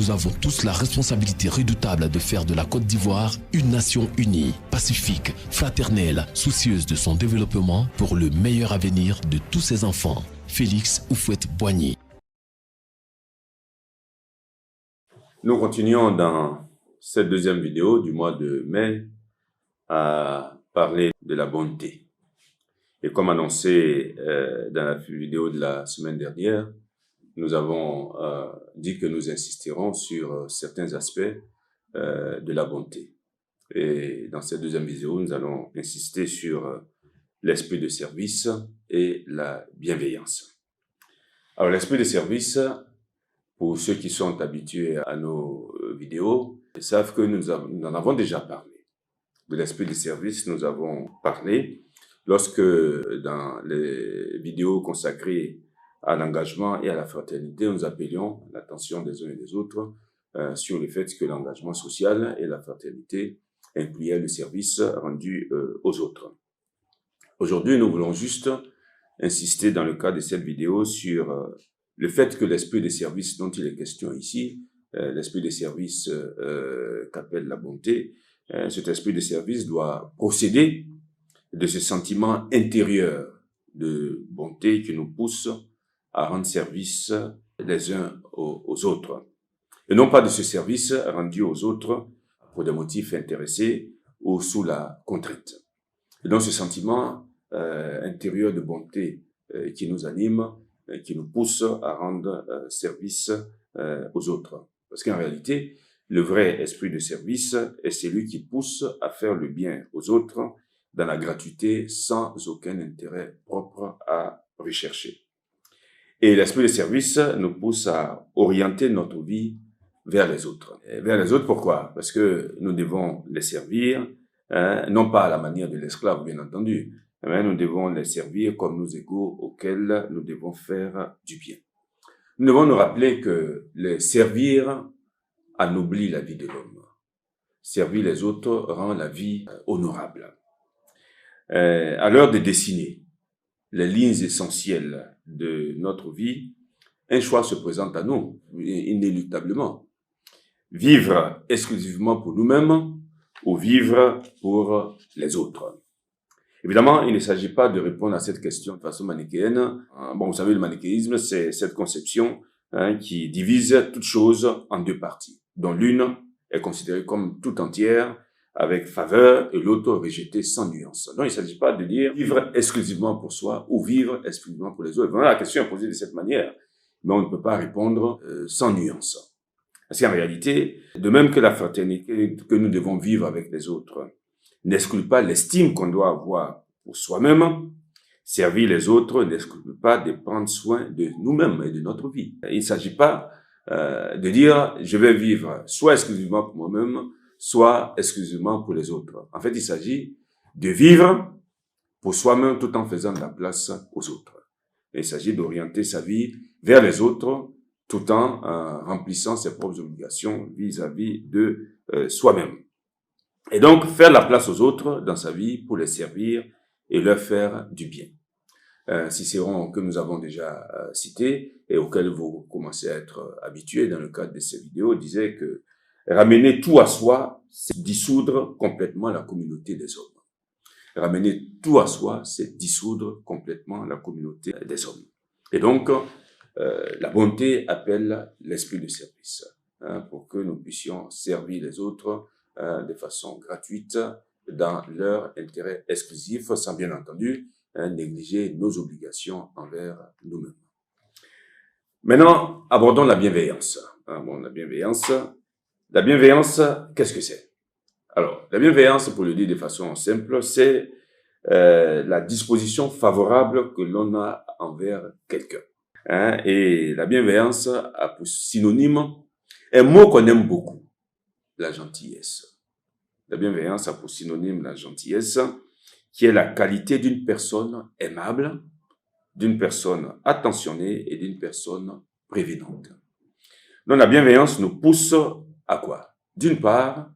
nous avons tous la responsabilité redoutable de faire de la Côte d'Ivoire une nation unie, pacifique, fraternelle, soucieuse de son développement pour le meilleur avenir de tous ses enfants. Félix Houphouët-Boigny. Nous continuons dans cette deuxième vidéo du mois de mai à parler de la bonté. Et comme annoncé dans la vidéo de la semaine dernière, nous avons dit que nous insisterons sur certains aspects de la bonté. Et dans cette deuxième vidéo, nous allons insister sur l'esprit de service et la bienveillance. Alors, l'esprit de service, pour ceux qui sont habitués à nos vidéos, ils savent que nous en avons déjà parlé. De l'esprit de service, nous avons parlé lorsque dans les vidéos consacrées à l'engagement et à la fraternité, nous appelions l'attention des uns et des autres sur le fait que l'engagement social et la fraternité incluaient le service rendu aux autres. Aujourd'hui, nous voulons juste insister dans le cadre de cette vidéo sur le fait que l'esprit de service dont il est question ici, l'esprit de service qu'appelle la bonté, cet esprit de service doit procéder de ce sentiment intérieur de bonté qui nous pousse à rendre service les uns aux autres. Et non pas de ce service rendu aux autres pour des motifs intéressés ou sous la contrainte. Et donc ce sentiment intérieur de bonté qui nous anime, qui nous pousse à rendre service aux autres. Parce qu'en réalité, le vrai esprit de service est celui qui pousse à faire le bien aux autres dans la gratuité sans aucun intérêt propre à rechercher. Et l'esprit de service nous pousse à orienter notre vie vers les autres. Et vers les autres, pourquoi? Parce que nous devons les servir, non pas à la manière de l'esclave, bien entendu, mais nous devons les servir comme nos égaux auxquels nous devons faire du bien. Nous devons nous rappeler que les servir anoblit la vie de l'homme. Servir les autres rend la vie honorable. À l'heure de dessiner les lignes essentielles de notre vie, un choix se présente à nous, inéluctablement. Vivre exclusivement pour nous-mêmes ou vivre pour les autres. Évidemment, il ne s'agit pas de répondre à cette question de façon manichéenne. Bon, vous savez, le manichéisme, c'est cette conception qui divise toute chose en deux parties, dont l'une est considérée comme tout entière, avec faveur, et l'autre rejetée sans nuance. Donc, il ne s'agit pas de dire vivre exclusivement pour soi ou vivre exclusivement pour les autres. Vraiment, la question est posée de cette manière, mais on ne peut pas répondre sans nuance. Parce qu'en réalité, de même que la fraternité que nous devons vivre avec les autres n'exclut pas l'estime qu'on doit avoir pour soi-même, servir les autres n'exclut pas de prendre soin de nous-mêmes et de notre vie. Il ne s'agit pas de dire je vais vivre soit exclusivement pour moi-même, soit exclusivement pour les autres. En fait, il s'agit de vivre pour soi-même tout en faisant de la place aux autres. Et il s'agit d'orienter sa vie vers les autres tout en remplissant ses propres obligations vis-à-vis de soi-même. Et donc, faire la place aux autres dans sa vie pour les servir et leur faire du bien. Cicéron, que nous avons déjà cité et auquel vous commencez à être habitués dans le cadre de ces vidéos, disait que ramener tout à soi, c'est dissoudre complètement la communauté des hommes. Ramener tout à soi, c'est dissoudre complètement la communauté des hommes. Et donc, la bonté appelle l'esprit de service pour que nous puissions servir les autres de façon gratuite dans leur intérêt exclusif, sans bien entendu négliger nos obligations envers nous-mêmes. Maintenant, abordons la bienveillance. La bienveillance, qu'est-ce que c'est? Alors, la bienveillance, pour le dire de façon simple, c'est la disposition favorable que l'on a envers quelqu'un. Et la bienveillance a pour synonyme un mot qu'on aime beaucoup, la gentillesse. La bienveillance a pour synonyme la gentillesse, qui est la qualité d'une personne aimable, d'une personne attentionnée et d'une personne prévenante. Donc la bienveillance nous pousse à quoi? D'une part,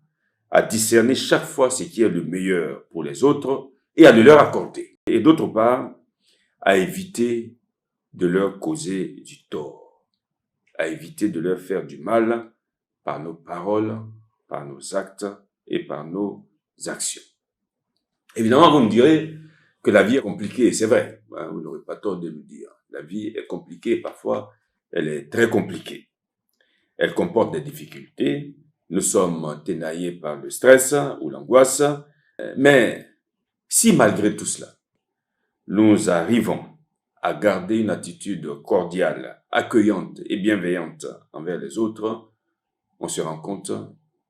à discerner chaque fois ce qui est le meilleur pour les autres et à le leur accorder. Et d'autre part, à éviter de leur causer du tort, à éviter de leur faire du mal par nos paroles, par nos actes et par nos actions. Évidemment, vous me direz que la vie est compliquée, c'est vrai, vous n'aurez pas tort de me dire. La vie est compliquée, parfois elle est très compliquée. Elle comporte des difficultés, nous sommes ténaillés par le stress ou l'angoisse, mais si malgré tout cela, nous arrivons à garder une attitude cordiale, accueillante et bienveillante envers les autres, on se rend compte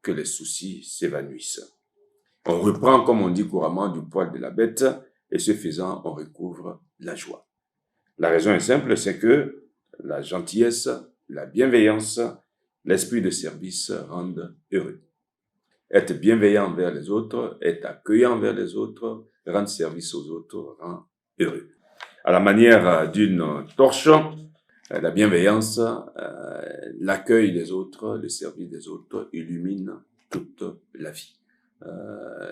que les soucis s'évanouissent. On reprend, comme on dit couramment, du poil de la bête et ce faisant, on recouvre la joie. La raison est simple, c'est que la gentillesse, la bienveillance, l'esprit de service rendent heureux. Être bienveillant envers les autres, être accueillant envers les autres, rendre service aux autres rend heureux. À la manière d'une torche, la bienveillance, l'accueil des autres, le service des autres illumine toute la vie.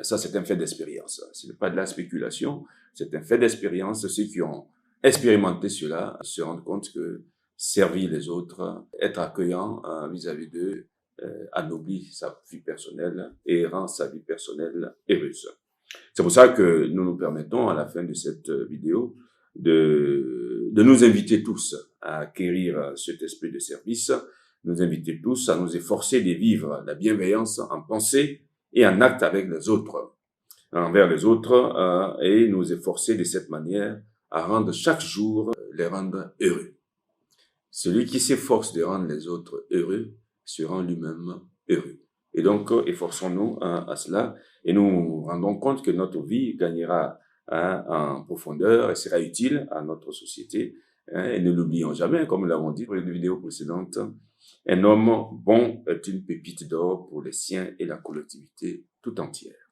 Ça, c'est un fait d'expérience. Ce n'est pas de la spéculation, c'est un fait d'expérience. Ceux qui ont expérimenté cela se rendent compte que servir les autres, être accueillant vis-à-vis d'eux, anoblit sa vie personnelle et rend sa vie personnelle heureuse. C'est pour ça que nous nous permettons, à la fin de cette vidéo, de nous inviter tous à acquérir cet esprit de service, nous inviter tous à nous efforcer de vivre la bienveillance en pensée et en acte avec les autres, envers les autres, et nous efforcer de cette manière à rendre chaque jour, les rendre heureux. Celui qui s'efforce de rendre les autres heureux se rend lui-même heureux. Et donc, efforçons-nous à cela et nous rendons compte que notre vie gagnera en profondeur et sera utile à notre société. Et ne l'oublions jamais, comme nous l'avons dit pour les vidéos précédentes, un homme bon est une pépite d'or pour les siens et la collectivité tout entière.